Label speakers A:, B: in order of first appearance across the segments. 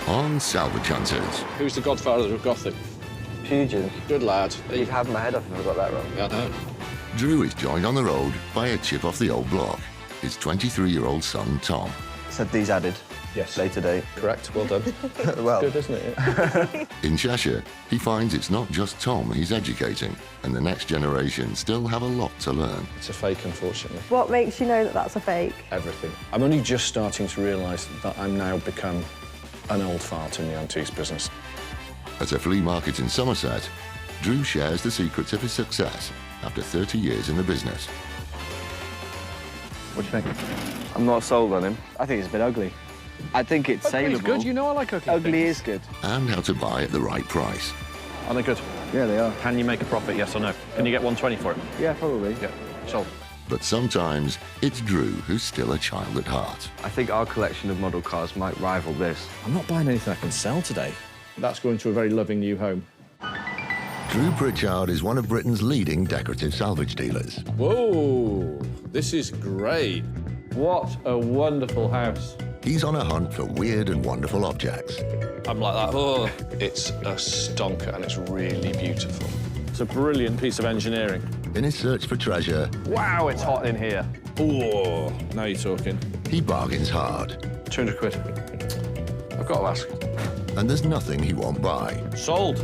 A: on Salvage Hunters.
B: Who's the godfather of Gothic?
C: Puget.
B: Good lad.
C: You'd have my head off if I got that wrong.
B: Yeah, I know.
A: Drew is joined on the road by a chip off the old block, his 23-year-old son, Tom.
C: Said these added.
B: Yes.
C: Later date.
B: Correct, well done.
C: Well,
B: Good, isn't it?
A: In Cheshire, he finds it's not just Tom he's educating, and the next generation still have a lot to learn.
B: It's a fake, unfortunately.
D: What makes you know that that's a fake?
B: Everything. I'm only just starting to realise that I'm now become an old fart in the antiques business.
A: At a flea market in Somerset, Drew shares the secrets of his success after 30 years in the business.
C: what do you think? I'm not sold on him. I think it's a bit ugly. I think it's saleable.
B: Ugly's good, you know I like ugly
C: Ugly
B: things.
C: is good.
A: And how to buy at the right price.
B: Are they good?
C: Yeah, they are.
B: Can you make a profit, yes or no? Can you get 120 for it?
C: Yeah, probably.
B: Yeah, sold.
A: But sometimes it's Drew who's still a child at heart.
C: I think our collection of model cars might rival this.
B: I'm not buying anything I can sell today. That's going to a very loving new home.
A: Drew Pritchard is one of Britain's leading decorative salvage dealers.
B: Whoa, this is great. What a wonderful house.
A: He's on a hunt for weird and wonderful objects.
B: I'm like that. Oh, it's a stonker and it's really beautiful. It's a brilliant piece of engineering.
A: In his search for treasure,
B: Wow, it's hot in here. Oh, now you're talking.
A: he bargains hard.
B: 200 quid. I've got to ask.
A: And there's nothing he won't buy.
B: Sold.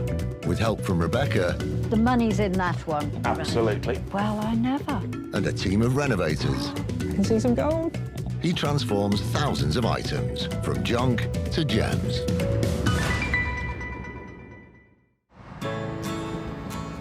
A: With help from Rebecca
E: The money's in that one.
B: Absolutely.
E: Well, I never.
A: and a team of renovators,
B: I can see some gold.
A: he transforms thousands of items, from junk to gems.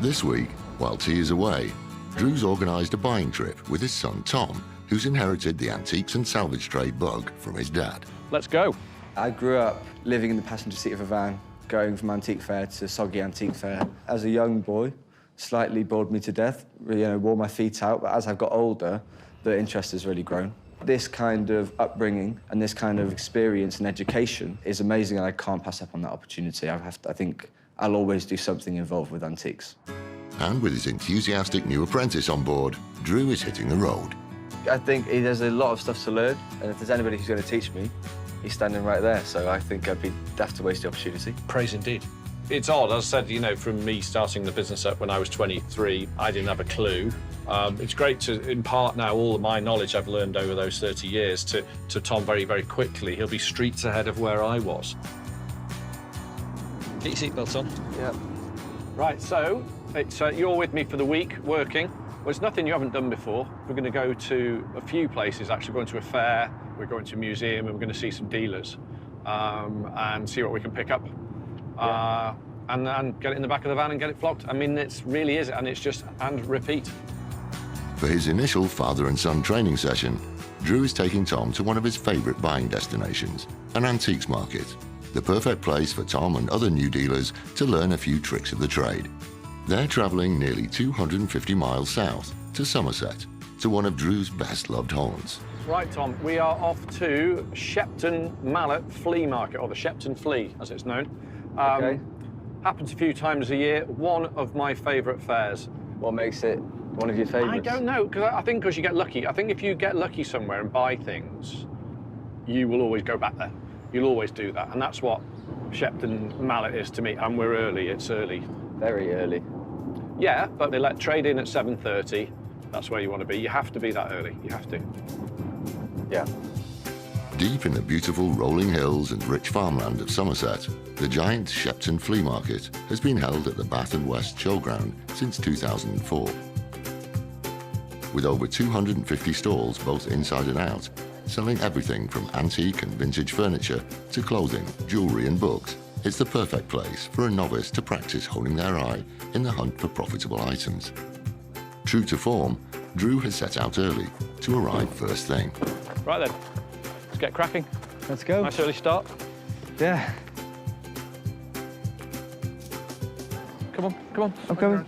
A: This week, while T is away, Drew's organised a buying trip with his son Tom, who's inherited the antiques and salvage trade bug from his dad.
B: Let's go.
C: I grew up living in the passenger seat of a van, going from antique fair to soggy antique fair. As a young boy, slightly bored me to death, wore my feet out, but as I've got older, the interest has really grown. This kind of upbringing and this kind of experience and education is amazing, and I can't pass up on that opportunity. I think I'll always do something involved with antiques.
A: And with his enthusiastic new apprentice on board, Drew is hitting the road.
C: I think there's a lot of stuff to learn, and if there's anybody who's going to teach me, he's standing right there, so I think I'd be daft to waste the opportunity.
B: Praise indeed. It's odd, as I said, from me starting the business up when I was 23, I didn't have a clue. It's great to impart now all of my knowledge I've learned over those 30 years to Tom very, very quickly. He'll be streets ahead of where I was. Get your seatbelts on.
C: Yeah.
B: Right, so it's you're with me for the week working. Well, it's nothing you haven't done before. We're going to go to a few places, actually. We're going to a fair, we're going to a museum, and we're going to see some dealers and see what we can pick up.
C: Yeah.
B: And get it in the back of the van and get it flogged. I mean, it really is, and it's just and repeat.
A: For his initial father and son training session, Drew is taking Tom to one of his favourite buying destinations, an antiques market. The perfect place for Tom and other new dealers to learn a few tricks of the trade. They're travelling nearly 250 miles south to Somerset, to one of Drew's best-loved haunts.
B: Right, Tom, we are off to Shepton Mallet Flea Market, or the Shepton Flea, as it's known.
C: Okay.
B: Happens a few times a year, one of my favourite fairs.
C: What makes it one of your favourites?
B: I don't know, because you get lucky. I think if you get lucky somewhere and buy things, you will always go back there. You'll always do that, and that's what Shepton Mallet is to me. And we're early, it's early.
C: Very early.
B: Yeah, but they let trade in at 7:30. That's where you want to be. You have to be that early, you have to.
C: Yeah.
A: Deep in the beautiful rolling hills and rich farmland of Somerset, the giant Shepton Flea Market has been held at the Bath and West Showground since 2004. With over 250 stalls, both inside and out, selling everything from antique and vintage furniture to clothing, jewellery and books, it's the perfect place for a novice to practice honing their eye in the hunt for profitable items. True to form, Drew has set out early to arrive first thing.
B: Right then, let's get cracking.
C: Let's go.
B: Nice early start.
C: Yeah.
B: Come on, come on.
C: I'm coming.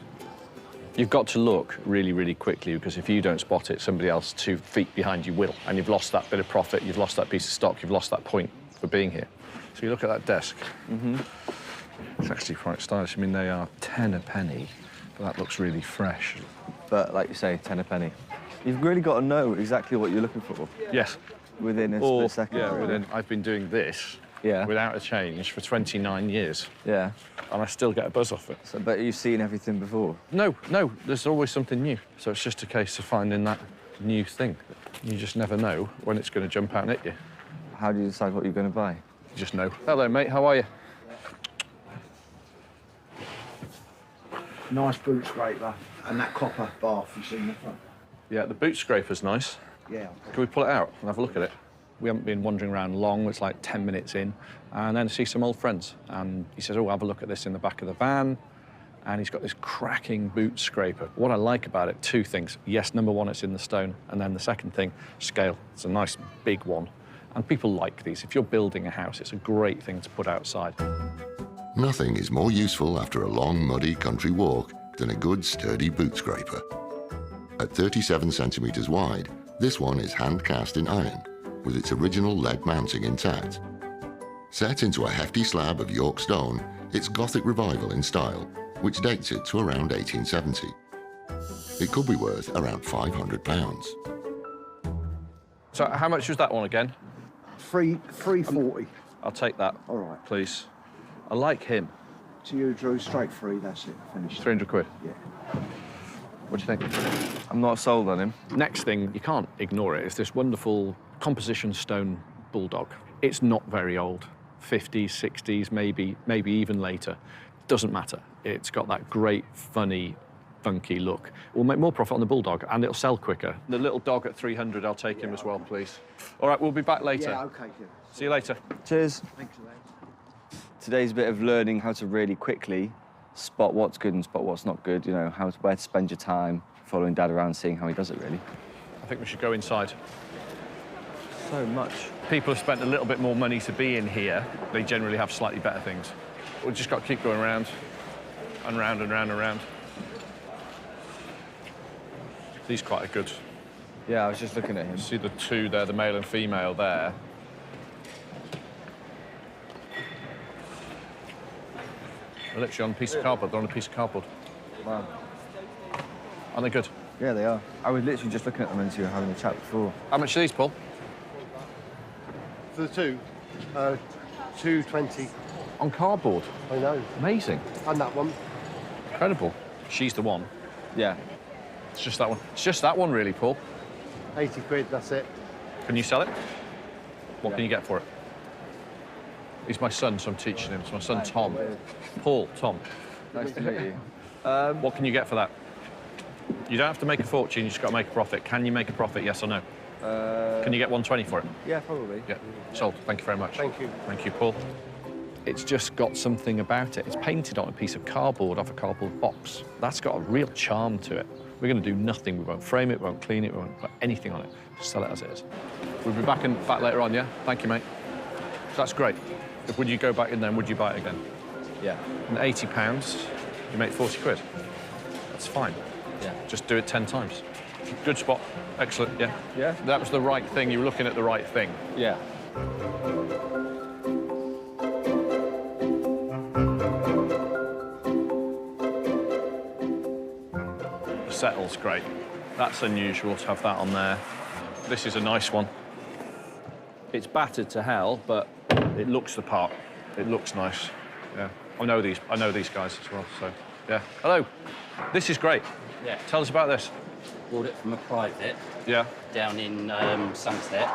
B: You've got to look really, really quickly, because if you don't spot it, somebody else 2 feet behind you will. And you've lost that bit of profit, you've lost that piece of stock, you've lost that point for being here. So you look at that desk. It's actually quite stylish. I mean, they are 10 a penny, but that looks really fresh.
C: But like you say, 10 a penny. You've really got to know exactly what you're looking for.
B: Yes.
C: Within a split second.
B: Yeah, I've been doing this
C: Yeah.
B: without a change for 29 years,
C: Yeah.
B: and I still get a buzz off it.
C: So, but you've seen everything before?
B: No, there's always something new. So it's just a case of finding that new thing. You just never know when it's going to jump out and hit you.
C: How do you decide what you're going to buy?
B: You just know. Hello, mate, how are you?
F: Nice boot scraper and that copper bath you see in the front.
B: Yeah, the boot scraper's nice.
F: Yeah.
B: Can we pull it out and have a look at it? We haven't been wandering around long, it's like 10 minutes in, and then see some old friends. And he says, oh, have a look at this in the back of the van. And he's got this cracking boot scraper. What I like about it, two things. Yes, number one, it's in the stone. And then the second thing, scale. It's a nice big one. And people like these. If you're building a house, it's a great thing to put outside.
A: Nothing is more useful after a long, muddy country walk than a good, sturdy boot scraper. At 37 centimetres wide, this one is hand-cast in iron, with its original lead mounting intact. Set into a hefty slab of York stone, it's Gothic revival in style, which dates it to around 1870. It could be worth around £500.
B: So how much was that one again?
F: 340.
B: I'll take that.
F: All right.
B: Please. I like him.
F: To you, Drew, straight free, that's it, finished.
B: 300 quid.
F: Yeah.
B: What do you think?
C: I'm not sold on him.
B: Next thing, you can't ignore it, is this wonderful composition stone bulldog. It's not very old, 50s, 60s, maybe even later. Doesn't matter. It's got that great, funny, funky look. We'll make more profit on the bulldog, and it'll sell quicker. The little dog at 300, I'll take him as well, please. All right, we'll be back later.
F: Yeah, OK, good.
B: See you later.
C: Cheers.
F: Thanks for that.
C: Today's a bit of learning how to really quickly spot what's good and spot what's not good, you know, where to spend your time, following Dad around, seeing how he does it, really.
B: I think we should go inside.
C: So much.
B: People have spent a little bit more money to be in here. They generally have slightly better things. We've just got to keep going around and round and round and round. These quite a good.
C: Yeah, I was just looking at him.
B: See the two there, the male and female there. They're literally on a piece of cardboard. They're on a piece of cardboard.
C: Wow.
B: Aren't they good?
C: Yeah, they are. I was literally just looking at them as you were having a chat before.
B: How much are these, Paul?
G: For the two, 220.
B: On cardboard.
G: I know.
B: Amazing.
G: And that one.
B: Incredible. She's the one.
C: Yeah.
B: It's just that one. It's just that one, really, Paul.
G: 80 quid, that's it.
B: Can you sell it? What can you get for it? He's my son, so I'm teaching him. It's my son, Tom. Paul, Tom.
C: Nice to meet you.
B: What can you get for that? You don't have to make a fortune, you just got to make a profit. Can you make a profit, yes or no? Can you get 120 for it?
C: Yeah, probably.
B: Yeah, sold. Thank you very much.
G: Thank you.
B: Thank you, Paul. It's just got something about it. It's painted on a piece of cardboard off a cardboard box. That's got a real charm to it. We're going to do nothing. We won't frame it, we won't clean it, we won't put anything on it. Just sell it as it is. We'll be back later on, yeah? Thank you, mate. That's great. Would you go back in there and would you buy it again?
C: Yeah.
B: And £80, you make 40 quid. That's fine.
C: Yeah.
B: Just do it 10 times. Good spot. Excellent, yeah.
C: Yeah?
B: That was the right thing. You were looking at the right thing.
C: Yeah.
B: The settle's great. That's unusual to have that on there. This is a nice one. It's battered to hell, but it looks the part. It looks nice. Yeah. I know these guys as well, so yeah. Hello. This is great.
H: Yeah.
B: Tell us about this.
H: Bought it from a private
B: Yeah.
H: down in Sunset.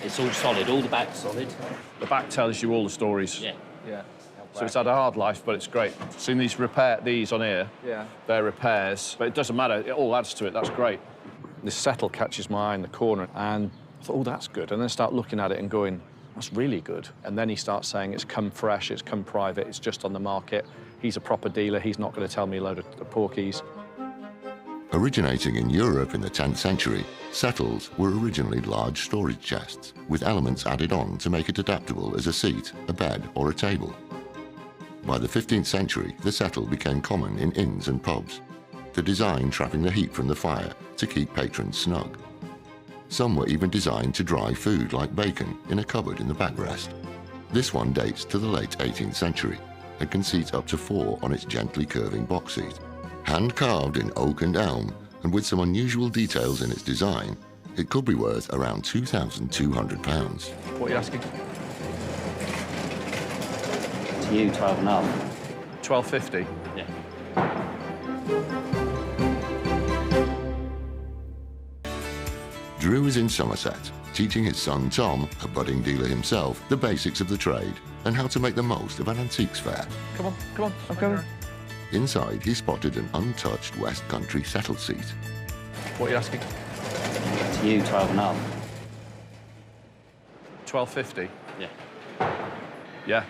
H: It's all solid, all the back's solid.
B: The back tells you all the stories.
H: Yeah.
C: Yeah.
B: So it's had a hard life, but it's great. Seen these on here?
C: Yeah.
B: They're repairs, but it doesn't matter. It all adds to it. That's great. This settle catches my eye in the corner, and I thought, oh, that's good. And then start looking at it and going, that's really good. And then he starts saying it's come fresh, it's come private, it's just on the market. He's a proper dealer. He's not going to tell me a load of porkies.
A: Originating in Europe in the 10th century, settles were originally large storage chests with elements added on to make it adaptable as a seat, a bed or a table. By the 15th century, the settle became common in inns and pubs, the design trapping the heat from the fire to keep patrons snug. Some were even designed to dry food like bacon in a cupboard in the backrest. This one dates to the late 18th century and can seat up to 4 on its gently curving box seat. Hand-carved in oak and elm, and with some unusual details in its design, it could be worth around £2,200.
B: What are you asking?
H: To you, 12 and a half.
B: 12.50.
H: Yeah.
A: Drew is in Somerset, teaching his son Tom, a budding dealer himself, the basics of the trade and how to make the most of an antiques fair.
B: Come on, I'm coming.
A: Inside, he spotted an untouched West Country settle seat.
B: What are you asking?
H: To you, 12 and a half.
B: 12.50.
H: Yeah.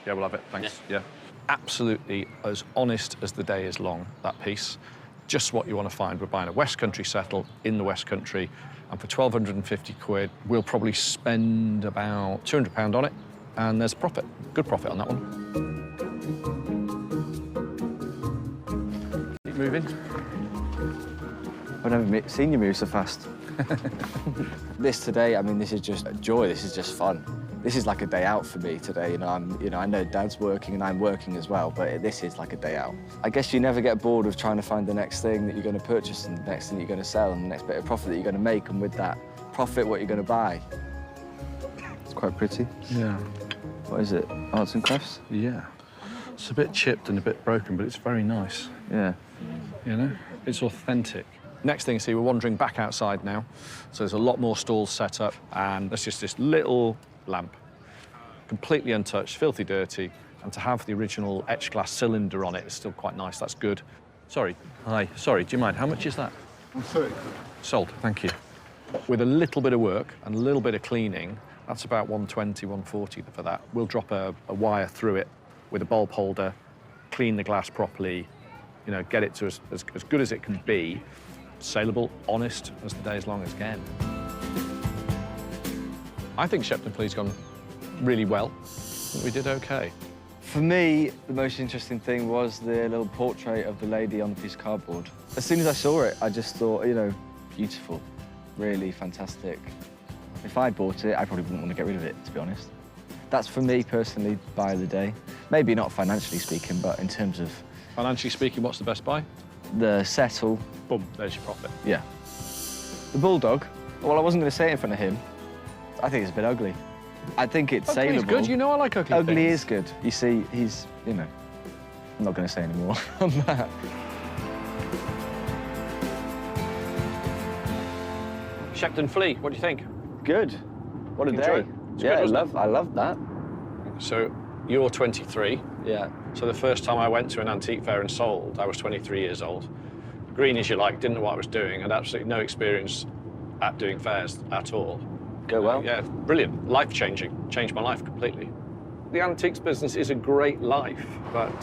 B: Yeah, we'll have it, thanks. Yeah. Absolutely as honest as the day is long, that piece. Just what you want to find. We're buying a West Country settle in the West Country, and for 1,250 quid, we'll probably spend about £200 on it, and there's profit. Good profit on that one. Keep moving.
C: I've never seen you move so fast. This today, I mean, this is just a joy. This is just fun. This is like a day out for me today. I know Dad's working and I'm working as well, but this is like a day out. I guess you never get bored of trying to find the next thing that you're going to purchase and the next thing you're going to sell and the next bit of profit that you're going to make, and with that profit, what you're going to buy. It's quite pretty.
B: Yeah.
C: What is it? Arts and crafts?
B: Yeah. It's a bit chipped and a bit broken, but it's very nice.
C: Yeah.
B: You know, it's authentic. Next thing, see, we're wandering back outside now. So there's a lot more stalls set up, and there's just this little lamp, completely untouched, filthy dirty, and to have the original etched glass cylinder on it is still quite nice. That's good. Sorry. Hi. Sorry, do you mind? How much is that?
G: £30.
B: Sold, thank you. With a little bit of work and a little bit of cleaning, that's about 120, 140 for that. We'll drop a wire through it with a bulb holder, clean the glass properly, you know, get it to as good as it can be, saleable, honest as the day is long as again. I think Shepton Fleet's gone really well. I think we did okay.
C: For me, the most interesting thing was the little portrait of the lady on the piece of cardboard. As soon as I saw it, I just thought, you know, beautiful, really fantastic. If I bought it, I probably wouldn't want to get rid of it, to be honest. That's, for me personally, buy of the day. Maybe not financially speaking, but in terms of...
B: Financially speaking, what's the best buy?
C: The settle.
B: Boom, there's your profit.
C: Yeah. The bulldog, well, I wasn't going to say it in front of him. I think it's a bit ugly. I think it's saleable.
B: Ugly's good, you know I like ugly
C: Ugly
B: things.
C: is good. You see, he's, you know, I'm not going to say any more on that.
B: Shepton Fleet, what do you think?
C: Good. What a
B: You
C: day.
B: enjoyed it? It's
C: Yeah,
B: good, wasn't
C: I love that.
B: So you're 23.
C: Yeah.
B: So the first time I went to an antique fair and sold, I was 23 years old. Green as you like, didn't know what I was doing, had absolutely no experience at doing fairs at all.
C: Go well.
B: Yeah, brilliant, life-changing, changed my life completely. The antiques business is a great life, but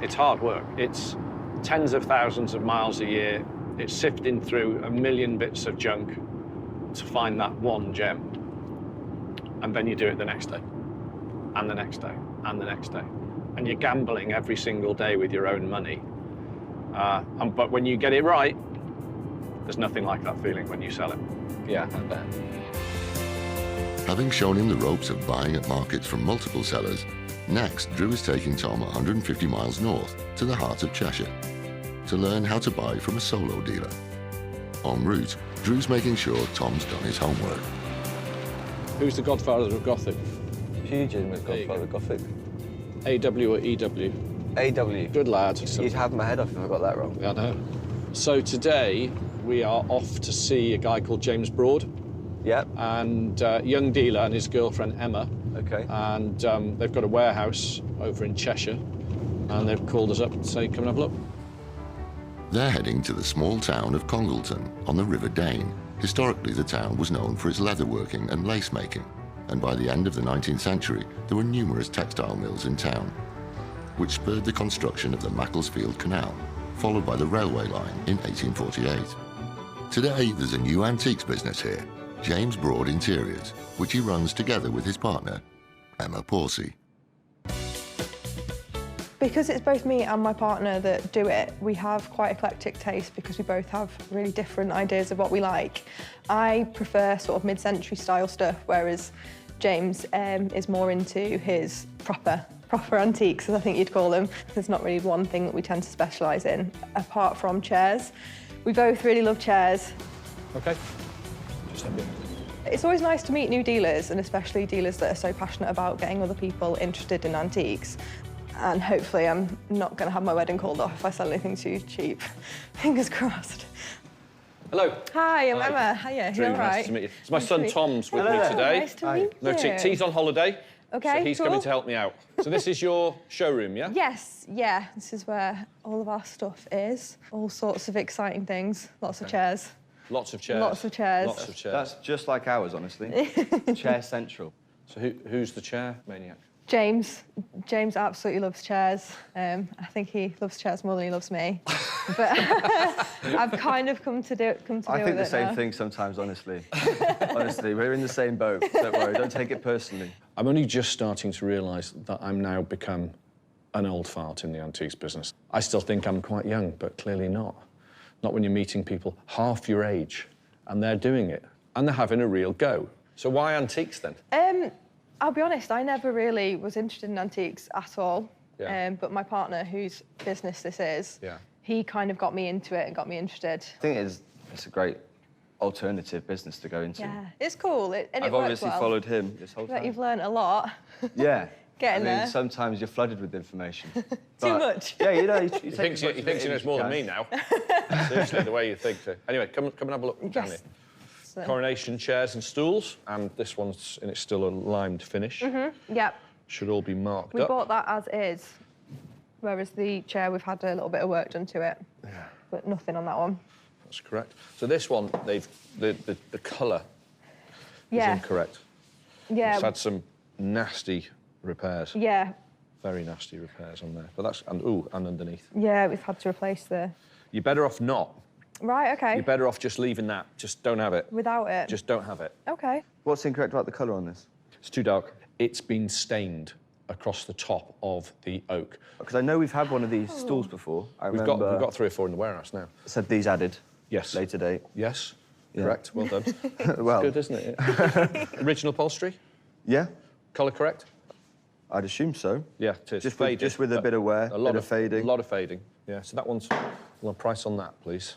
B: it's hard work. It's tens of thousands of miles a year. It's sifting through a million bits of junk to find that one gem. And then you do it the next day, and the next day, and the next day. And you're gambling every single day with your own money. But when you get it right, there's nothing like that feeling when you sell it.
C: Yeah, I bet.
A: Having shown him the ropes of buying at markets from multiple sellers, next Drew is taking Tom 150 miles north to the heart of Cheshire to learn how to buy from a solo dealer. En route, Drew's making sure Tom's done his homework.
B: Who's the godfather of Gothic?
C: Huge in with Godfather Gothic.
B: AW or EW?
C: AW.
B: Good lad.
C: You'd have my head off if I got that wrong.
B: I know. So today we are off to see a guy called James Broad.
C: Yep.
B: And young dealer and his girlfriend Emma.
C: Okay.
B: And they've got a warehouse over in Cheshire, and they've called us up to say, come and have a look.
A: They're heading to the small town of Congleton on the River Dane. Historically, the town was known for its leatherworking and lace making, and by the end of the 19th century, there were numerous textile mills in town, which spurred the construction of the Macclesfield Canal, followed by the railway line in 1848. Today, there's a new antiques business here, James Broad Interiors, which he runs together with his partner, Emma Pawsey.
D: Because it's both me and my partner that do it, we have quite eclectic taste because we both have really different ideas of what we like. I prefer sort of mid-century style stuff, whereas James is more into his proper antiques, as I think you'd call them. There's not really one thing that we tend to specialise in, apart from chairs. We both really love chairs.
B: Okay. Just a bit.
D: It's always nice to meet new dealers, and especially dealers that are so passionate about getting other people interested in antiques. And hopefully I'm not going to have my wedding called off if I sell anything too cheap. Fingers crossed.
B: Hello.
D: Hi, I'm
B: Hi.
D: Emma. Hiya, you all
B: Really
D: right?
B: nice to meet you. So my
D: Nice
B: son
D: to meet-
B: Tom's with
D: Hello.
B: me today.
D: Nice to meet you.
B: No, T's on holiday.
D: Okay,
B: So he's
D: cool.
B: coming to help me out. So this is your showroom, yeah?
D: Yes, yeah. This is where all of our stuff is. All sorts of exciting things. Lots of chairs.
B: Lots of chairs.
D: Lots of chairs.
B: Lots of chairs.
C: That's just like ours, honestly. Chair central.
B: So who's the chair maniac?
D: James. James absolutely loves chairs. I think he loves chairs more than he loves me. But I've kind of come to deal
C: I think
D: with
C: the
D: it
C: same
D: now.
C: thing sometimes, honestly. Honestly, we're in the same boat. Don't worry, don't take it personally.
B: I'm only just starting to realise that I'm now become an old fart in the antiques business. I still think I'm quite young, but clearly not. Not when you're meeting people half your age and they're doing it and they're having a real go. So why antiques then?
D: I'll be honest, I never really was interested in antiques at all.
B: Yeah.
D: But my partner, whose business this is,
B: Yeah.
D: he kind of got me into it and got me interested.
C: I think it's a great alternative business to go into.
D: Yeah, it's cool. And
C: I've
D: it works
C: obviously
D: well.
C: followed him this whole
D: But
C: time.
D: you've learned a lot.
C: Yeah.
D: Getting
C: I mean,
D: there.
C: sometimes you're flooded with information.
D: Too much.
C: Yeah, you know, you
B: He thinks he knows more than me now. Seriously, the way you think. So. Anyway, come and have a look down here.
D: Yes. So,
B: Coronation chairs and stools, and this one's and it's still a limed finish.
D: yep.
B: Should all be marked
D: We
B: up.
D: bought that as is, whereas the chair, we've had a little bit of work done to it.
B: Yeah.
D: But nothing on that one.
B: That's correct. So this one, the colour
D: Yeah.
B: is incorrect.
D: Yeah.
B: It's had some nasty repairs.
D: Yeah.
B: Very nasty repairs on there. But that's and underneath.
D: Yeah, we've had to replace the...
B: You're better off not.
D: Right, okay.
B: You're better off just leaving that. Just don't have it.
D: Without it.
B: Just don't have it.
D: Okay.
C: What's incorrect about the colour on this?
B: It's too dark. It's been stained across the top of the oak.
C: Because I know we've had one of these stools before.
B: We've got 3 or 4 in the warehouse now.
C: Said these added.
B: Yes.
C: Later date.
B: Yes.
C: Yeah.
B: Correct. Well done.
C: Well,
B: Good, isn't it? Original upholstery.
C: yeah,
B: Colour correct.
C: I'd assume so.
B: Yeah, it is.
C: Just
B: Faded,
C: with a
B: but
C: bit of wear,
B: a lot
C: bit of fading.
B: A lot of fading. Yeah. So that one's. Well, price on that, please.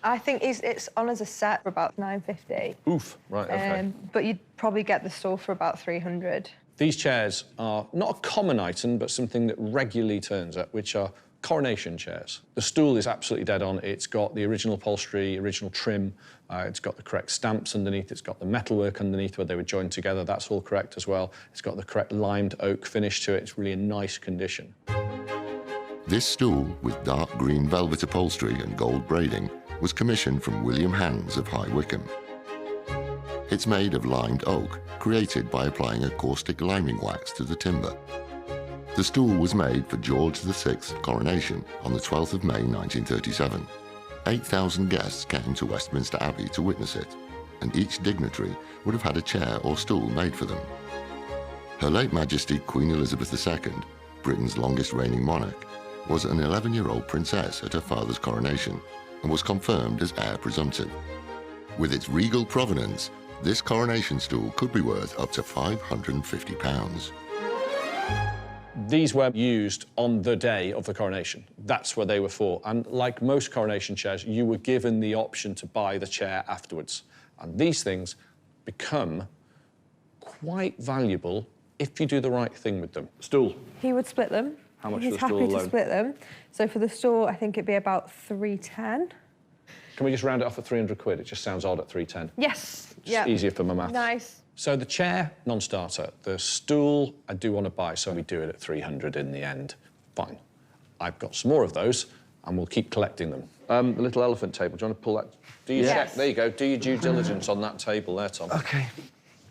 D: I think it's on as a set for about $950.
B: Oof. Right. Okay.
D: But you'd probably get the store for about $300.
B: These chairs are not a common item, but something that regularly turns up, which are coronation chairs. The stool is absolutely dead on. It's got the original upholstery, original trim. It's got the correct stamps underneath. It's got the metalwork underneath where they were joined together. That's all correct as well. It's got the correct limed oak finish to it. It's really a nice condition.
A: This stool, with dark green velvet upholstery and gold braiding, was commissioned from William Hands of High Wycombe. It's made of limed oak, created by applying a caustic liming wax to the timber. The stool was made for George VI's coronation on the 12th of May 1937. 8,000 guests came to Westminster Abbey to witness it, and each dignitary would have had a chair or stool made for them. Her late Majesty Queen Elizabeth II, Britain's longest reigning monarch, was an 11-year-old princess at her father's coronation and was confirmed as heir presumptive. With its regal provenance, this coronation stool could be worth up to £550.
B: These were used on the day of the coronation. That's what they were for. And like most coronation chairs, you were given the option to buy the chair afterwards. And these things become quite valuable if you do the right thing with them. Stool.
D: He would split them.
B: How much
D: He's
B: for the stool
D: happy to
B: alone?
D: split them. So for the store, I think it'd be about $310.
B: Can we just round it off at 300 quid? It just sounds odd at 310.
D: Yes.
B: Just easier for my maths.
D: Nice.
B: So the chair, non-starter. The stool, I do want to buy, so we do it at 300 in the end. Fine. I've got some more of those, and we'll keep collecting them. The little elephant table, do you want to pull that? Do you check? There you go. Do your due diligence on that table there, Tom.
C: Okay.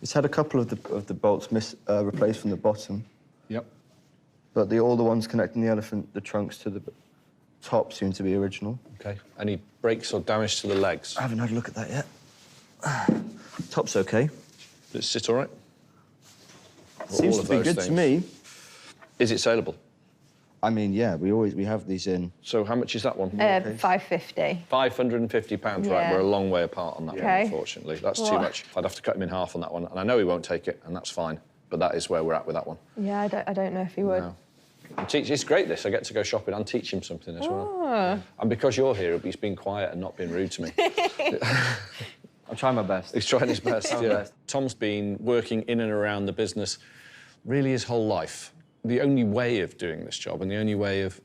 C: It's had a couple of the bolts replaced from the bottom,
B: Yep.
C: but all the ones connecting the elephant, the trunks to the top, seem to be original.
B: OK. Any breaks or damage to the legs?
C: I haven't had a look at that yet. Top's okay.
B: Does it sit all right?
C: Seems
B: all
C: to
B: of
C: be
B: those
C: good
B: things.
C: to me.
B: Is it saleable?
C: I mean, yeah, we have these in.
B: So how much is that one?
D: $550.
B: £550, right?
D: Yeah.
B: We're a long way apart on that one,
D: Okay.
B: unfortunately. That's too
D: What?
B: much. I'd have to cut him in half on that one, and I know he won't take it, and that's fine. But that is where we're at with that one.
D: Yeah, I don't know if he would.
B: No. It's great, this. I get to go shopping and teach him something as well.
D: Ah.
B: And because you're here, he's been quiet and not been rude to me.
C: I'm trying my best.
B: He's trying his best,
C: Trying my
B: yeah.
C: best.
B: Tom's been working in and around the business really his whole life. The only way of doing this job and the only way of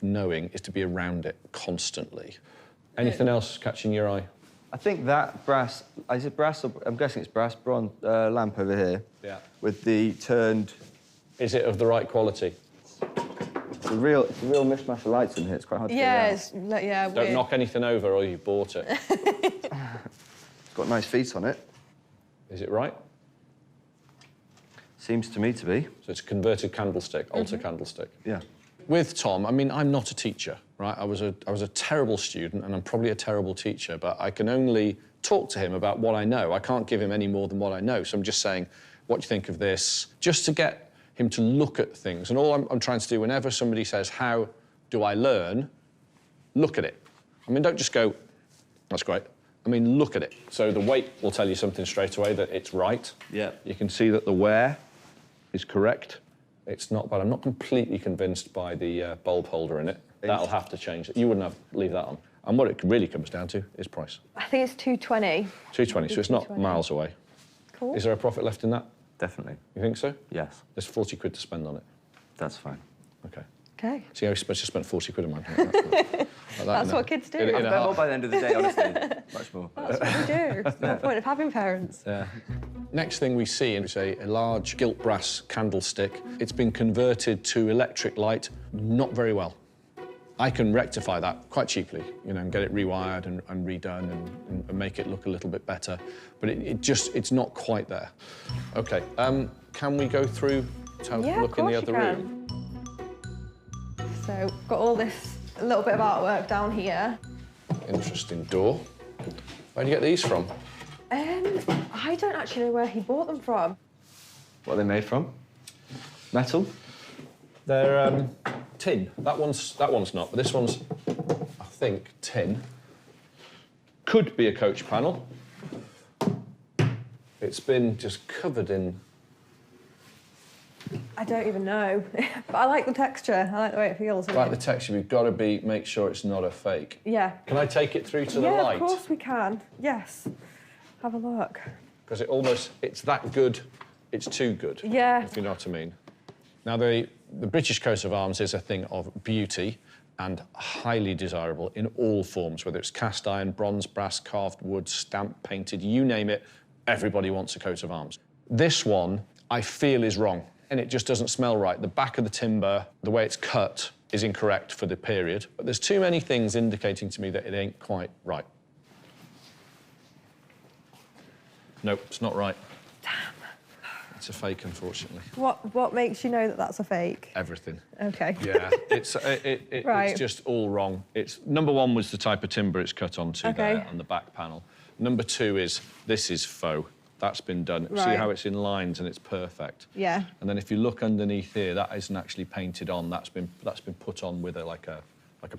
B: knowing is to be around it constantly. Anything else catching your eye?
C: I think that brass, is it brass or, I'm guessing it's brass, bronze lamp over here.
B: Yeah.
C: With the turned...
B: Is it of the right quality?
C: It's a real mishmash of lights in here. It's quite hard to
D: Yeah,
C: get around.
D: yeah,
B: Don't
D: weird.
B: knock anything over or you bought it.
C: It's got nice feet on it.
B: Is it right?
C: Seems to me to be.
B: So it's a converted candlestick, altar candlestick.
C: Yeah.
B: With Tom, I mean, I'm not a teacher, right? I was a terrible student and I'm probably a terrible teacher, but I can only talk to him about what I know. I can't give him any more than what I know. So I'm just saying, what do you think of this? Just to get him to look at things. And all I'm trying to do whenever somebody says, how do I learn? Look at it. I mean, don't just go, that's great. I mean, look at it. So the weight will tell you something straight away that it's right.
C: Yeah.
B: You can see that the wear is correct. It's not bad. I'm not completely convinced by the bulb holder in it. That'll have to change. You wouldn't leave that on. And what it really comes down to is price.
D: I think it's 220.
B: 220, so it's not
D: 220.
B: miles away.
D: Cool.
B: Is there a profit left in that?
C: Definitely.
B: You think so?
C: Yes.
B: There's 40 quid to spend on it.
C: That's fine.
B: Okay.
D: Okay.
B: See how I just spent 40 quid on mine. Like that,
D: That's what kids do.
B: in
C: I'll
B: a
C: spend more
B: heart-
C: by the end of the day, honestly. Much more.
D: That's what we do. That's the point of having parents.
B: Yeah. Next thing we see is a large gilt brass candlestick. It's been converted to electric light, not very well. I can rectify that quite cheaply, you know, and get it rewired and redone and make it look a little bit better. But it's not quite there. OK, can we go through to have a look in the other room?
D: So, got all this, a little bit of artwork down here.
B: Interesting door. Where'd you get these from?
D: I don't actually know where he bought them from.
C: What are they made from? Metal?
B: They're tin. That one's not, but this one's, I think, tin. Could be a coach panel. It's been just covered in...
D: I don't even know. But I like the texture. I like the way it feels.
B: Like the texture, we've got to make sure it's not a fake.
D: Yeah.
B: Can I take it through to the
D: Yeah,
B: light?
D: of course we can. Yes. Have a look.
B: Because it's that good, it's too good.
D: Yeah.
B: If you know what I mean. Now, the British coat of arms is a thing of beauty and highly desirable in all forms, whether it's cast iron, bronze, brass, carved wood, stamped, painted, you name it, everybody wants a coat of arms. This one, I feel, is wrong, and it just doesn't smell right. The back of the timber, the way it's cut, is incorrect for the period. But there's too many things indicating to me that it ain't quite right. Nope, it's not right.
D: Damn.
B: It's a fake, unfortunately.
D: What makes you know that that's a fake?
B: Everything.
D: Okay.
B: Yeah, it's
D: Right.
B: it's just all wrong. It's number one was the type of timber it's cut onto there on the back panel. Number two is this is faux. That's been done. See
D: Right.
B: how it's in lines and it's perfect.
D: Yeah.
B: And then if you look underneath here, that isn't actually painted on. That's been put on with like a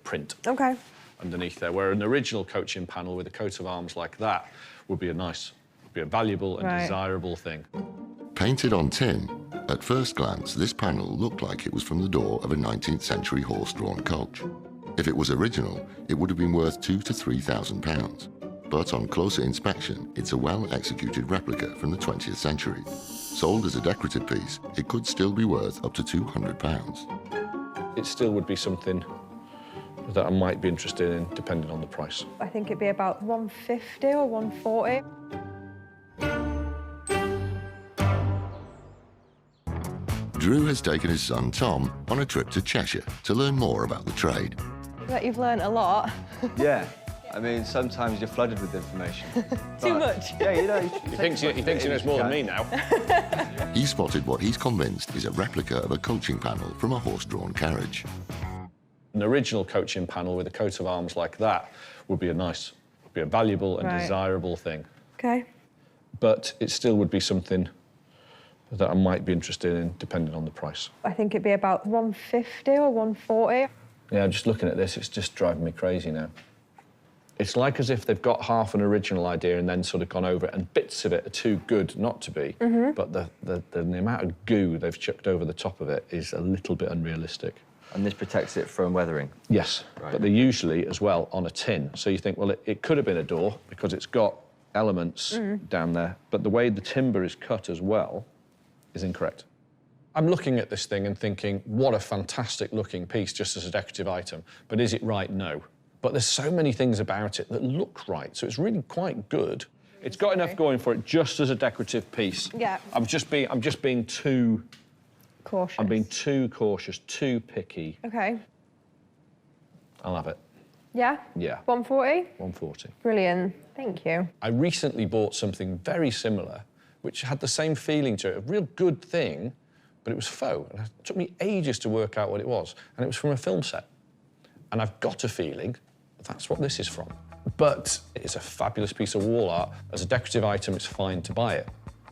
B: print
D: Okay.
B: underneath there. Where an original coaching panel with a coat of arms like that would be a valuable and
D: Right.
B: desirable thing.
A: Painted on tin, at first glance, this panel looked like it was from the door of a 19th century horse-drawn coach. If it was original, it would have been worth £2,000 to £3,000. But on closer inspection, it's a well-executed replica from the 20th century. Sold as a decorative piece, it could still be worth up to £200.
B: It still would be something that I might be interested in, depending on the price.
D: I think it'd be about 150 or 140.
A: Drew has taken his son Tom on a trip to Cheshire to learn more about the trade.
D: I bet you've learnt a lot.
C: Yeah. I mean, sometimes you're flooded with information.
D: Too
C: But-
D: much.
C: Yeah, you know.
B: He thinks he knows more than me now.
A: He spotted what he's convinced is a replica of a coaching panel from a horse-drawn carriage.
B: An original coaching panel with a coat of arms like that would be a valuable and
D: Right.
B: desirable thing.
D: Okay.
B: But it still would be something that I might be interested in, depending on the price.
D: I think it'd be about 150 or 140.
B: Yeah, just looking at this, it's just driving me crazy now. It's like as if they've got half an original idea and then sort of gone over it, and bits of it are too good not to be. But the amount of goo they've chucked over the top of it is a little bit unrealistic.
C: And this protects it from weathering.
B: Yes,
C: Right.
B: but they're usually, as well, on a tin. So you think, well, it could have been a door because it's got elements down there, but the way the timber is cut as well is incorrect. I'm looking at this thing and thinking, what a fantastic looking piece just as a decorative item, but is it right? No. But there's so many things about it that look right, so it's really quite good. It's got enough going for it just as a decorative piece.
D: Yeah.
B: I'm just being too
D: Cautious.
B: I'm being too cautious, too picky.
D: Okay.
B: I'll have it.
D: Yeah?
B: Yeah.
D: 140?
B: 140.
D: Brilliant. Thank you.
B: I recently bought something very similar, which had the same feeling to it, a real good thing, but it was faux. And it took me ages to work out what it was, and it was from a film set. And I've got a feeling that's what this is from. But it's a fabulous piece of wall art. As a decorative item, it's fine to buy it,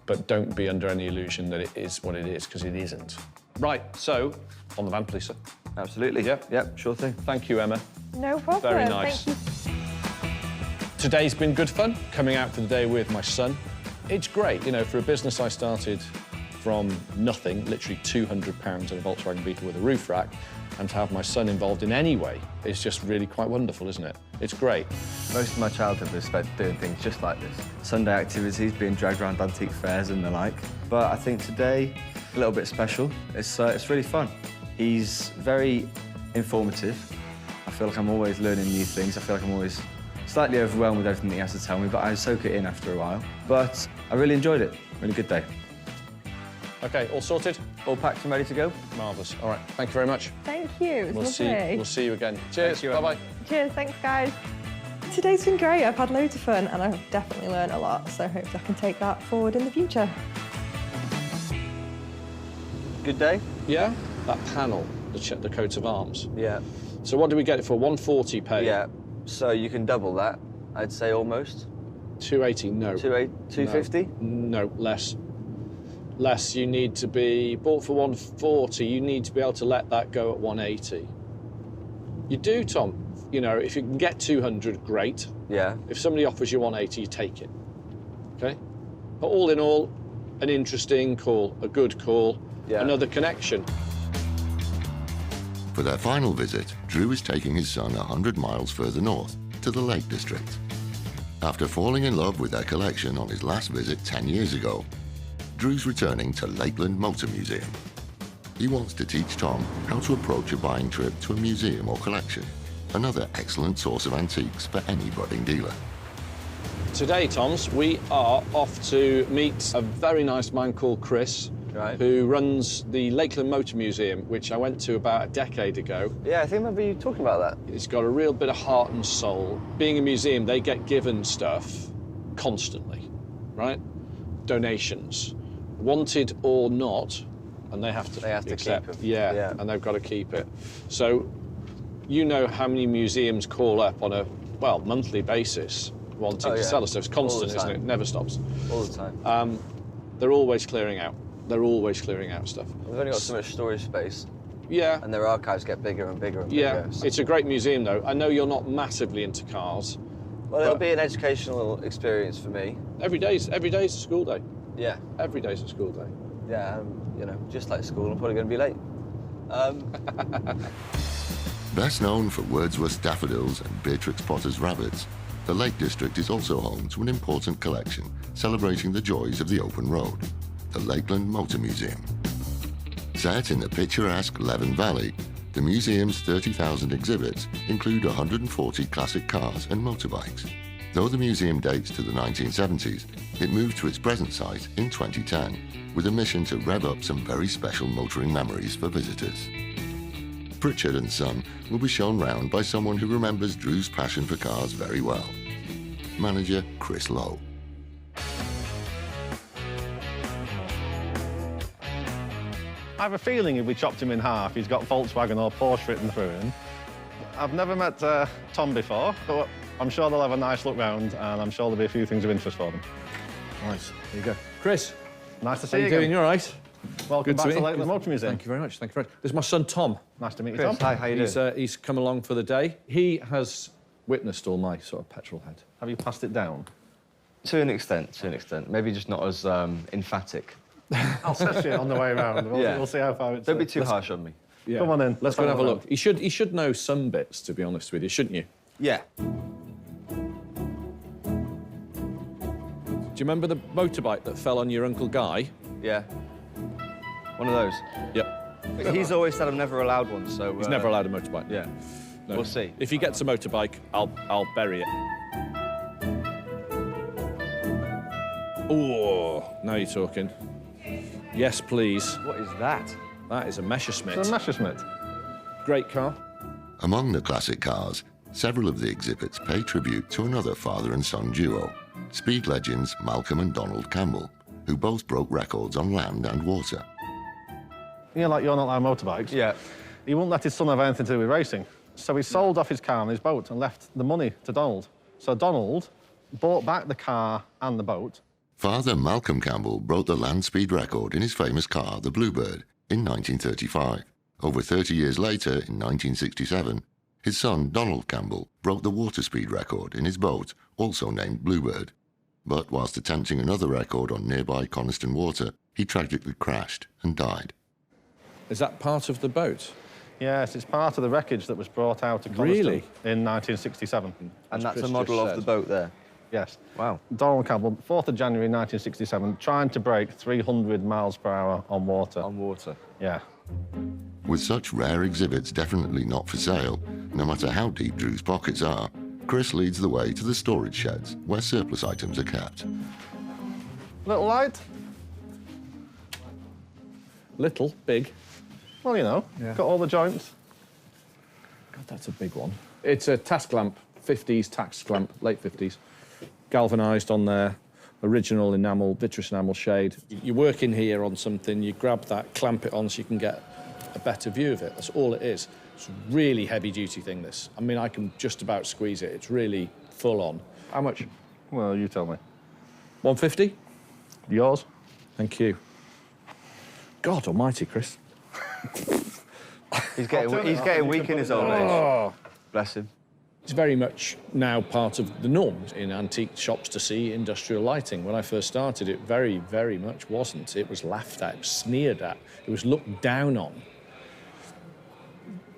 B: but don't be under any illusion that it is what it is, because it isn't. Right, so, on the van, please, sir.
C: Absolutely. Yep, sure thing.
B: Thank you, Emma.
D: No problem.
B: Very nice.
D: Thank you.
B: Today's been good fun, coming out for the day with my son. It's great, you know, for a business I started from nothing, literally £200 in a Volkswagen Beetle with a roof rack, and to have my son involved in any way is just really quite wonderful, isn't it? It's great.
C: Most of my childhood was spent doing things just like this. Sunday activities, being dragged around antique fairs and the like. But I think today, a little bit special. It's really fun. He's very informative. I feel like I'm always learning new things. I feel like I'm always slightly overwhelmed with everything that he has to tell me, but I soak it in after a while. But I really enjoyed it. Really good day.
B: OK, all sorted?
C: All packed and ready to go?
B: Marvellous. All right, thank you very much.
D: Thank you. It was lovely.
B: We'll see you again. Cheers. Bye-bye.
D: Cheers. Thanks, guys. Today's been great. I've had loads of fun and I've definitely learned a lot, so hopefully I can take that forward in the future.
C: Good day?
B: Yeah? That panel, the coat of arms.
C: Yeah.
B: So what do we get it for? 140 pay?
C: Yeah. So you can double that, I'd say almost.
B: 280, no.
C: 250?
B: No, less. Less, you need to be, bought for 140, you need to be able to let that go at 180. You do, Tom. You know, if you can get 200, great.
C: Yeah.
B: If somebody offers you 180, you take it, okay? But all in all, an interesting call, a good call, another connection.
A: For their final visit, Drew is taking his son 100 miles further north, to the Lake District. After falling in love with their collection on his last visit 10 years ago, Drew's returning to Lakeland Motor Museum. He wants to teach Tom how to approach a buying trip to a museum or collection, another excellent source of antiques for any budding dealer.
B: Today, Toms, we are off to meet a very nice man called Chris, who runs the Lakeland Motor Museum, which I went to about a decade ago.
C: Yeah, I think I remember you talking about that.
B: It's got a real bit of heart and soul. Being a museum, they get given stuff constantly, right? Donations. Wanted or not, and they have to accept.
C: Keep them.
B: Yeah, and they've got to keep it. So, you know how many museums call up on a, well, monthly basis wanting to sell us stuff. It's constant, isn't it? It never stops.
C: All the time.
B: They're always clearing out. They're always clearing out stuff.
C: We've only got so much storage space.
B: Yeah.
C: And their archives get bigger and bigger and bigger.
B: Yeah, it's a great museum, though. I know you're not massively into cars.
C: Well, it'll be an educational experience for me.
B: Every day's a school day.
C: Yeah.
B: Every day's a school day.
C: Yeah, you know, just like school, I'm probably going to be late.
A: Best known for Wordsworth's daffodils and Beatrix Potter's rabbits, the Lake District is also home to an important collection celebrating the joys of the open road, the Lakeland Motor Museum. Set in the picturesque Leven Valley, the museum's 30,000 exhibits include 140 classic cars and motorbikes. Though the museum dates to the 1970s, it moved to its present site in 2010, with a mission to rev up some very special motoring memories for visitors. Pritchard and Son will be shown round by someone who remembers Drew's passion for cars very well, manager Chris Lowe.
I: I have a feeling if we chopped him in half, he's got Volkswagen or Porsche written through him. I've never met Tom before, but I'm sure they'll have a nice look round, and I'm sure there'll be a few things of interest for them.
B: Nice. There you go. Chris.
I: Nice to see
B: you.
I: you
B: How you doing?
I: again.
B: You all right?
I: Welcome back to Lakeland Motor Museum.
B: Thank you very much. Thank you very much. This is my son, Tom.
I: Nice to meet you,
C: Chris,
I: Tom.
C: hi, how you doing?
B: He's come along for the day. He has witnessed all my sort of petrol head.
I: Have you passed it down?
C: To an extent. Maybe just not as emphatic.
I: I'll set you on the way around. We'll see how far it's...
C: Don't be too harsh on me.
B: Yeah.
I: Come on in.
B: Let's go and have a look. He should know some bits, to be honest with you, shouldn't you?
C: Yeah.
B: you remember the motorbike that fell on your Uncle Guy?
C: Yeah. One of those.
B: Yep.
C: He's always said I'm never allowed one, so...
B: He's never allowed a motorbike.
C: Yeah.
B: No.
C: We'll see.
B: If he gets a motorbike, I'll bury it. Oh, now you're talking. Yes, please.
C: What is that?
B: That is a Messerschmitt.
I: It's a Messerschmitt.
B: Great car.
A: Among the classic cars, several of the exhibits pay tribute to another father and son duo, speed legends Malcolm and Donald Campbell, who both broke records on land and water.
I: You know, like you're not allowed motorbikes?
C: Yeah.
I: He wouldn't let his son have anything to do with racing. So he sold off his car and his boat and left the money to Donald. So Donald bought back the car and the boat.
A: Father Malcolm Campbell broke the land speed record in his famous car, the Bluebird, in 1935. Over 30 years later, in 1967, his son Donald Campbell broke the water speed record in his boat, also named Bluebird. But whilst attempting another record on nearby Coniston Water, he tragically crashed and died.
B: Is that part of the boat?
I: Yes, it's part of the wreckage that was brought out to Coniston
B: Really?
I: in 1967.
C: And that's
B: Chris
C: a model
B: just
C: of the
B: said.
C: boat there.
I: Yes.
C: Wow.
I: Donald Campbell, 4th of January 1967, trying to break 300 miles per hour on water.
C: On water.
I: Yeah.
A: With such rare exhibits definitely not for sale, no matter how deep Drew's pockets are, Chris leads the way to the storage sheds where surplus items are kept.
I: Little light?
B: Little, big.
I: Well, you know, got all the joints.
B: God, that's a big one. It's a task lamp, 50s task lamp, late 50s. Galvanised on there, original enamel, vitreous enamel shade. You work in here on something, you grab that, clamp it on so you can get a better view of it. That's all it is. It's a really heavy-duty thing, this. I mean, I can just about squeeze it. It's really full-on. How much?
I: Well, you tell me.
B: 150?
I: Yours?
B: Thank you. God almighty, Chris.
C: He's getting weak in his old age.
B: Oh.
C: Bless him.
B: It's very much now part of the norm in antique shops to see industrial lighting. When I first started, it very, very much wasn't. It was laughed at, it was sneered at, it was looked down on.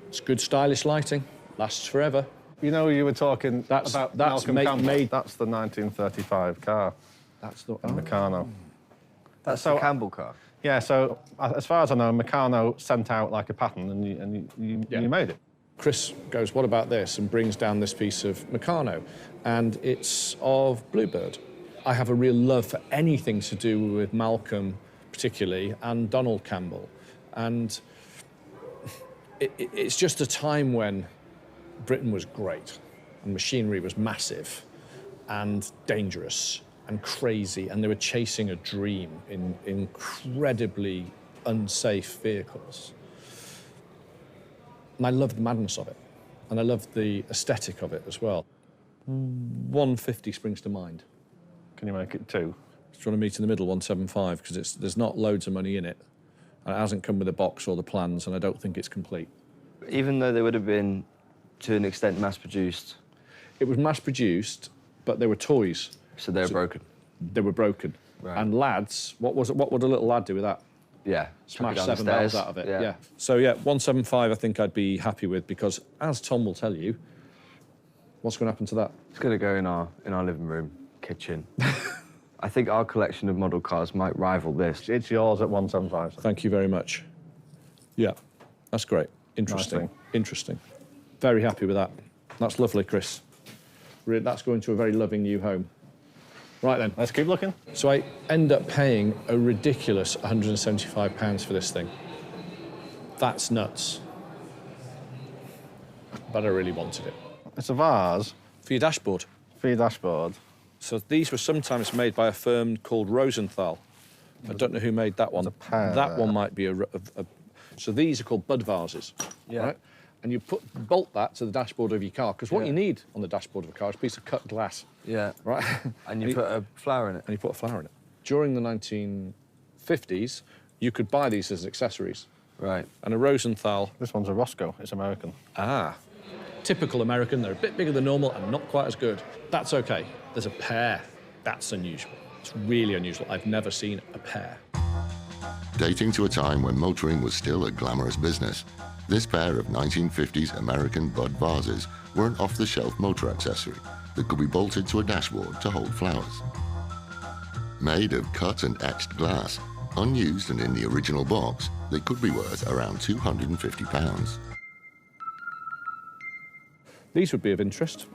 B: It's good, stylish lighting, lasts forever.
I: You know, you were talking
B: That's
I: Malcolm Campbell. That's the 1935 car.
B: That's the
I: Meccano.
C: That's
I: So-
C: the Campbell car.
I: Yeah, so as far as I know, Meccano sent out like a pattern and you made it.
B: Chris goes, what about this? And brings down this piece of Meccano. And it's of Bluebird. I have a real love for anything to do with Malcolm, particularly, and Donald Campbell. And it's just a time when Britain was great and machinery was massive and dangerous and crazy, and they were chasing a dream in incredibly unsafe vehicles. And I love the madness of it, and I love the aesthetic of it as well. 150 springs to mind.
I: Can you make it 2?
B: Do you want to meet in the middle, 175, because there's not loads of money in it, and it hasn't come with a box or the plans, and I don't think it's complete.
C: Even though they would have been, to an extent, mass-produced.
B: It was mass-produced, but they were toys.
C: So they're broken.
B: They were broken.
C: Right.
B: And lads, what would a little lad do with that?
C: Yeah.
B: Smash
C: chuck it down
B: 7
C: the
B: bells
C: stairs.
B: out of it. Yeah. So yeah, 175 I think I'd be happy with, because as Tom will tell you, what's going to happen to that?
C: It's going to go in our living room, kitchen. I think our collection of model cars might rival this.
I: It's yours at 175.
B: Thank you very much. Yeah, that's great. Interesting.
I: Nice thing.
B: Interesting. Very happy with that. That's lovely, Chris. That's going to a very loving new home. Right then.
I: Let's keep looking.
B: So I end up paying a ridiculous £175 for this thing. That's nuts. But I really wanted it.
I: It's a vase
B: For your dashboard.
I: for your dashboard.
B: So these were sometimes made by a firm called Rosenthal. I don't know who made that one.
I: There's a pair
B: That
I: there.
B: one might be a... So these are called bud vases,
C: Yeah.
B: right? And you bolt that to the dashboard of your car, because what
C: Yeah.
B: you need on the dashboard of a car is a piece of cut glass,
C: Yeah.
B: right?
C: And you put a flower in it.
B: And you put a flower in it. During the 1950s, you could buy these as accessories.
C: Right.
B: And a Rosenthal,
I: This one's a Roscoe. It's American.
B: typical American, they're a bit bigger than normal and not quite as good. That's okay. There's a pair. That's unusual. It's really unusual. I've never seen a pair.
A: Dating to a time when motoring was still a glamorous business, this pair of 1950s American bud vases were an off-the-shelf motor accessory that could be bolted to a dashboard to hold flowers. Made of cut and etched glass, unused and in the original box, they could be worth around £250.
B: These would be of interest.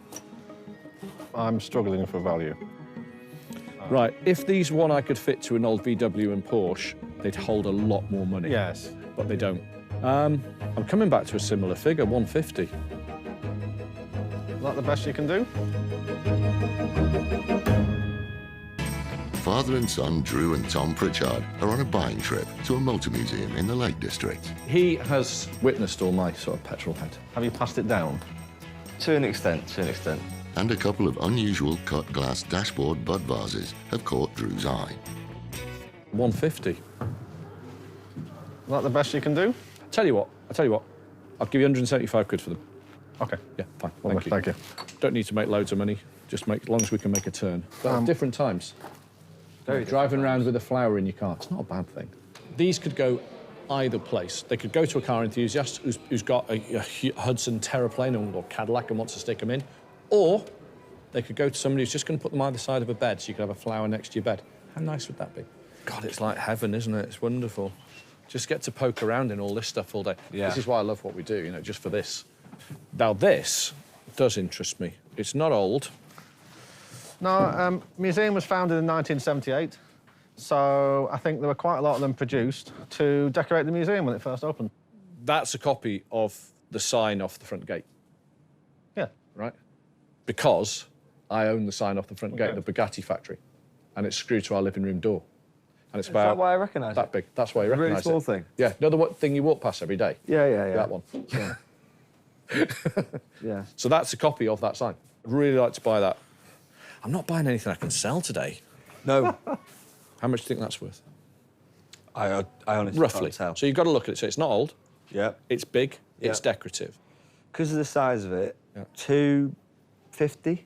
I: I'm struggling for value.
B: Right, if these one I could fit to an old VW and Porsche, they'd hold a lot more money.
I: Yes.
B: But they don't. I'm coming back to a similar figure, 150.
I: Is that the best you can do?
A: Father and son Drew and Tom Pritchard are on a buying trip to a motor museum in the Lake District.
B: He has witnessed all my sort of petrol head.
I: Have you passed it down?
C: To an extent, to an extent.
A: And a couple of unusual cut glass dashboard bud vases have caught Drew's eye.
B: 150.
I: Is that the best you can do?
B: I'll tell you what, I'll give you 175 quid for them.
I: Okay.
B: Yeah, fine,
I: Well,
B: thank you. Don't need to make loads of money, just make, as long as we can make a turn. But at different times. Driving around with a flower in your car, it's not a bad thing. These could go either place. They could go to a car enthusiast who's got a Hudson Terraplane or Cadillac and wants to stick them in, or they could go to somebody who's just going to put them either side of a bed so you could have a flower next to your bed. How nice would that be? God, it's like heaven, isn't it? It's wonderful. Just get to poke around in all this stuff all day.
C: Yeah.
B: This is why I love what we do, you know, just for this. Now, this does interest me. It's not old.
I: No, museum was founded in 1978, so I think there were quite a lot of them produced to decorate the museum when it first opened.
B: That's a copy of the sign off the front gate,
I: Yeah.
B: right? Because I own the sign off the front gate of the Bugatti factory, and it's screwed to our living room door. And it's about
C: that why I recognise
B: that
C: it?
B: big. That's why you
C: A really
B: recognise
C: small
B: it.
C: thing?
B: Yeah, another thing you walk past every day.
C: Yeah.
B: That one. Yeah.
C: Yeah.
B: So that's a copy of that sign. I'd really like to buy that. I'm not buying anything I can sell today.
C: No.
B: How much do you think that's worth?
C: I honestly
B: Roughly.
C: can't tell.
B: So you've got to look at it. So it's not old.
C: Yeah.
B: It's big.
C: Yeah.
B: It's decorative.
C: Because of the size of it,
B: Yeah.
C: 250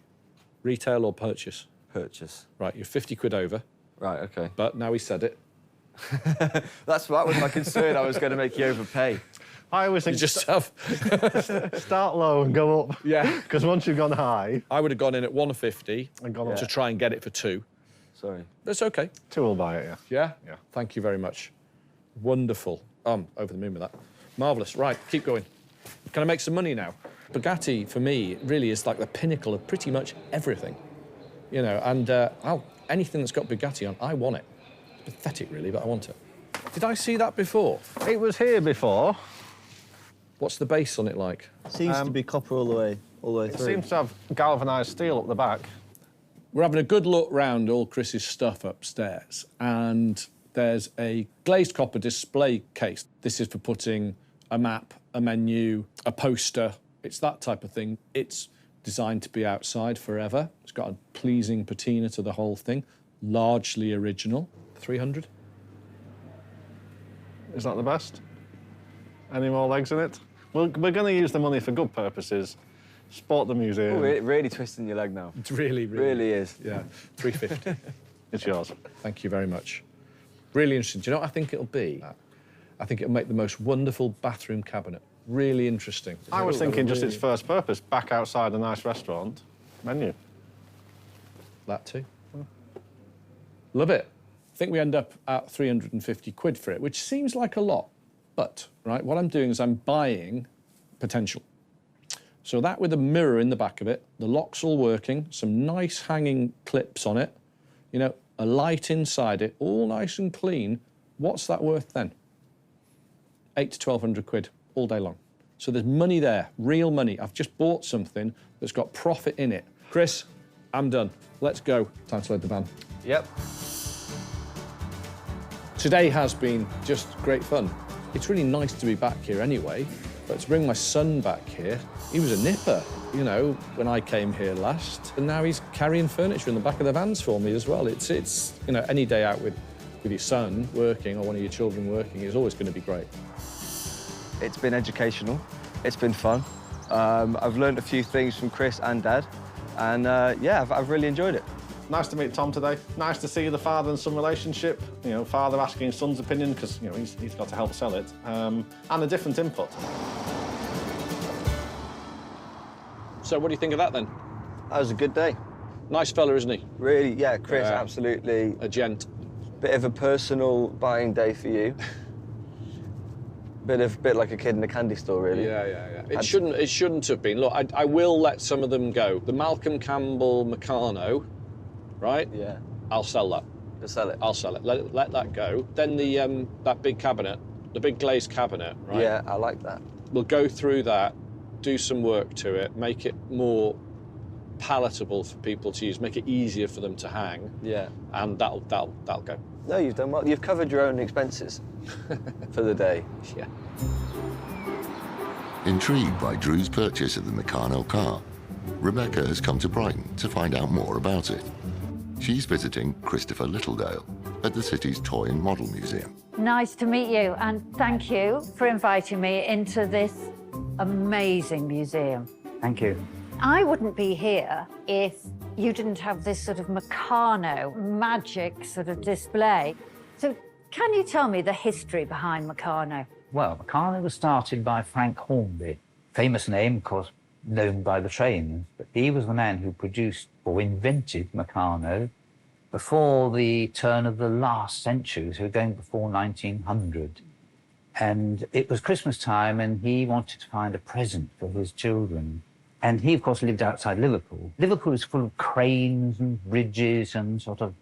B: Retail or purchase?
C: purchase.
B: Right, you're 50 quid over.
C: Right, okay.
B: But now he said it.
C: That was my concern. I was going to make you overpay.
I: I always
B: You
I: think
B: just have.
I: start low and go up.
B: Yeah.
I: Because once you've gone high...
B: I would have gone in at 150
I: And gone up.
B: to try and get it for 2.
C: Sorry.
B: That's okay.
I: 2 will buy it, yeah.
B: Yeah?
I: Yeah.
B: Thank you very much. Wonderful. Over the moon with that. Marvellous. Right, keep going. Can I make some money now? Bugatti, for me, really is like the pinnacle of pretty much everything. You know, and anything that's got Bugatti on, I want it. It's pathetic, really, but I want it. Did I see that before?
I: It was here before.
B: What's the base on it like?
F: Seems to be copper all the way
I: It
F: through.
I: seems to have galvanised steel up the back.
B: We're having a good look round all Chris's stuff upstairs, and there's a glazed copper display case. This is for putting a map, a menu, a poster. It's that type of thing. It's designed to be outside forever. It's got a pleasing patina to the whole thing, largely original. 300.
I: Is that the best? Any more legs in it? We're going to use the money for good purposes. Sport the museum.
C: Oh, really twisting your leg now.
B: It's really
C: Really is.
B: Yeah, 350.
I: It's yours.
B: Thank you very much. Really interesting. Do you know what I think it'll be? I think it'll make the most wonderful bathroom cabinet. Really interesting.
I: I was thinking just its first purpose, back outside a nice restaurant, menu.
B: That too. Love it. I think we end up at 350 quid for it, which seems like a lot. But, right, what I'm doing is I'm buying potential. So that with a mirror in the back of it, the lock's all working, some nice hanging clips on it, you know, a light inside it, all nice and clean. What's that worth then? 800 to 1,200 quid all day long. So there's money there, real money. I've just bought something that's got profit in it. Chris, I'm done. Let's go. Time to load the van.
C: Yep.
B: Today has been just great fun. It's really nice to be back here anyway, but to bring my son back here, he was a nipper, you know, when I came here last, and now he's carrying furniture in the back of the vans for me as well. It's you know, any day out with your son working or one of your children working is always going to be great.
C: It's been educational. It's been fun. I've learned a few things from Chris and Dad, and yeah, I've really enjoyed it.
I: Nice to meet Tom today. Nice to see the father and son relationship. You know, father asking son's opinion because, you know, he's got to help sell it, and a different input.
B: So what do you think of that then?
C: That was a good day.
B: Nice fella, isn't he?
C: Really, yeah, Chris,
B: Yeah.
C: absolutely.
B: A gent.
C: Bit of a personal buying day for you. Bit like a kid in a candy store, really.
B: Yeah. It shouldn't have been. Look, I will let some of them go. The Malcolm Campbell Meccano, right?
C: Yeah.
B: I'll sell that.
C: Just sell it.
B: I'll sell it. Let that go. Then the that big cabinet, the big glazed cabinet, right?
C: Yeah, I like that.
B: We'll go through that, do some work to it, make it more palatable for people to use, make it easier for them to hang.
C: Yeah.
B: And that'll go.
C: No, you've done well. You've covered your own expenses for the day.
B: Yeah.
A: Intrigued by Drew's purchase of the Meccano car, Rebecca has come to Brighton to find out more about it. She's visiting Christopher Littledale at the city's Toy and Model Museum.
E: Nice to meet you, and thank you for inviting me into this amazing museum.
C: Thank you.
E: I wouldn't be here if you didn't have this sort of Meccano magic sort of display. So can you tell me the history behind Meccano?
J: Well, Meccano was started by Frank Hornby. Famous name, of course, known by the trains, but he was the man who produced or invented Meccano before the turn of the last century, so going before 1900. And it was Christmas time, and he wanted to find a present for his children. And he, of course, lived outside Liverpool. Liverpool is full of cranes and bridges and sort of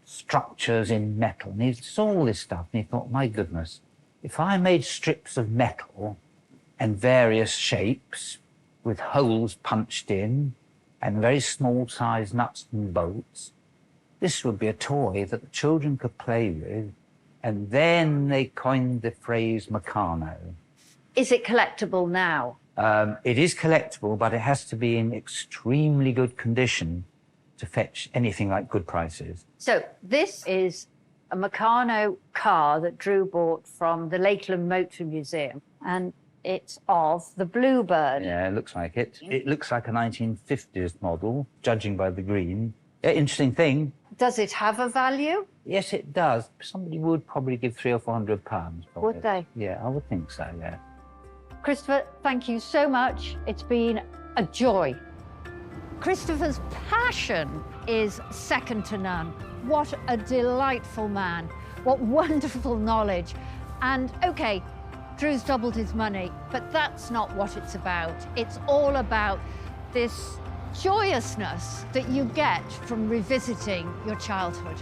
J: structures in metal. And he saw all this stuff, and he thought, my goodness, if I made strips of metal and various shapes with holes punched in and very small-sized nuts and bolts, this would be a toy that the children could play with. And then they coined the phrase Meccano.
E: Is it collectible now?
J: It is collectible, but it has to be in extremely good condition to fetch anything like good prices.
E: So this is a Meccano car that Drew bought from the Lakeland Motor Museum, and it's of the Bluebird.
J: Yeah, it looks like it. It looks like a 1950s model, judging by the green. Interesting thing.
E: Does it have a value?
J: Yes, it does. Somebody would probably give £300 or £400 for
E: Would
J: it.
E: they?
J: Yeah, I would think so, yeah.
E: Christopher, thank you so much. It's been a joy. Christopher's passion is second to none. What a delightful man. What wonderful knowledge. And OK, Drew's doubled his money, but that's not what it's about. It's all about this joyousness that you get from revisiting your childhood.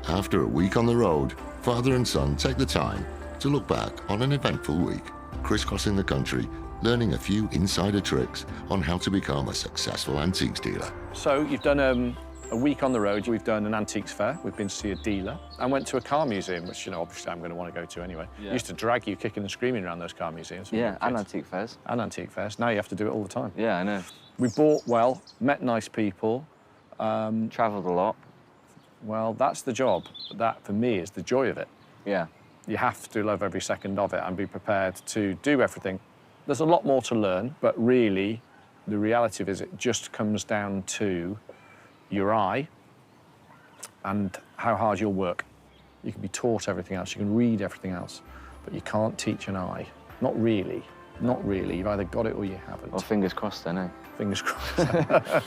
A: After a week on the road, father and son take the time to look back on an eventful week, crisscrossing the country, learning a few insider tricks on how to become a successful antiques dealer.
B: So you've done a week on the road. We've done an antiques fair. We've been to see a dealer and went to a car museum, which, you know, obviously I'm going to want to go to anyway.
C: Yeah.
B: Used to drag you kicking and screaming around those car museums.
C: Yeah, and antique fairs.
B: And antique fairs. Now you have to do it all the time.
C: Yeah, I know.
B: We bought well, met nice people.
C: Travelled a lot.
B: Well, that's the job. That, for me, is the joy of it.
C: Yeah.
B: You have to love every second of it and be prepared to do everything. There's a lot more to learn, but really, the reality of it is it just comes down to your eye and how hard you'll work. You can be taught everything else, you can read everything else, but you can't teach an eye. Not really. Not really. You've either got it or you haven't.
C: Well, fingers crossed then, eh?
B: Fingers crossed.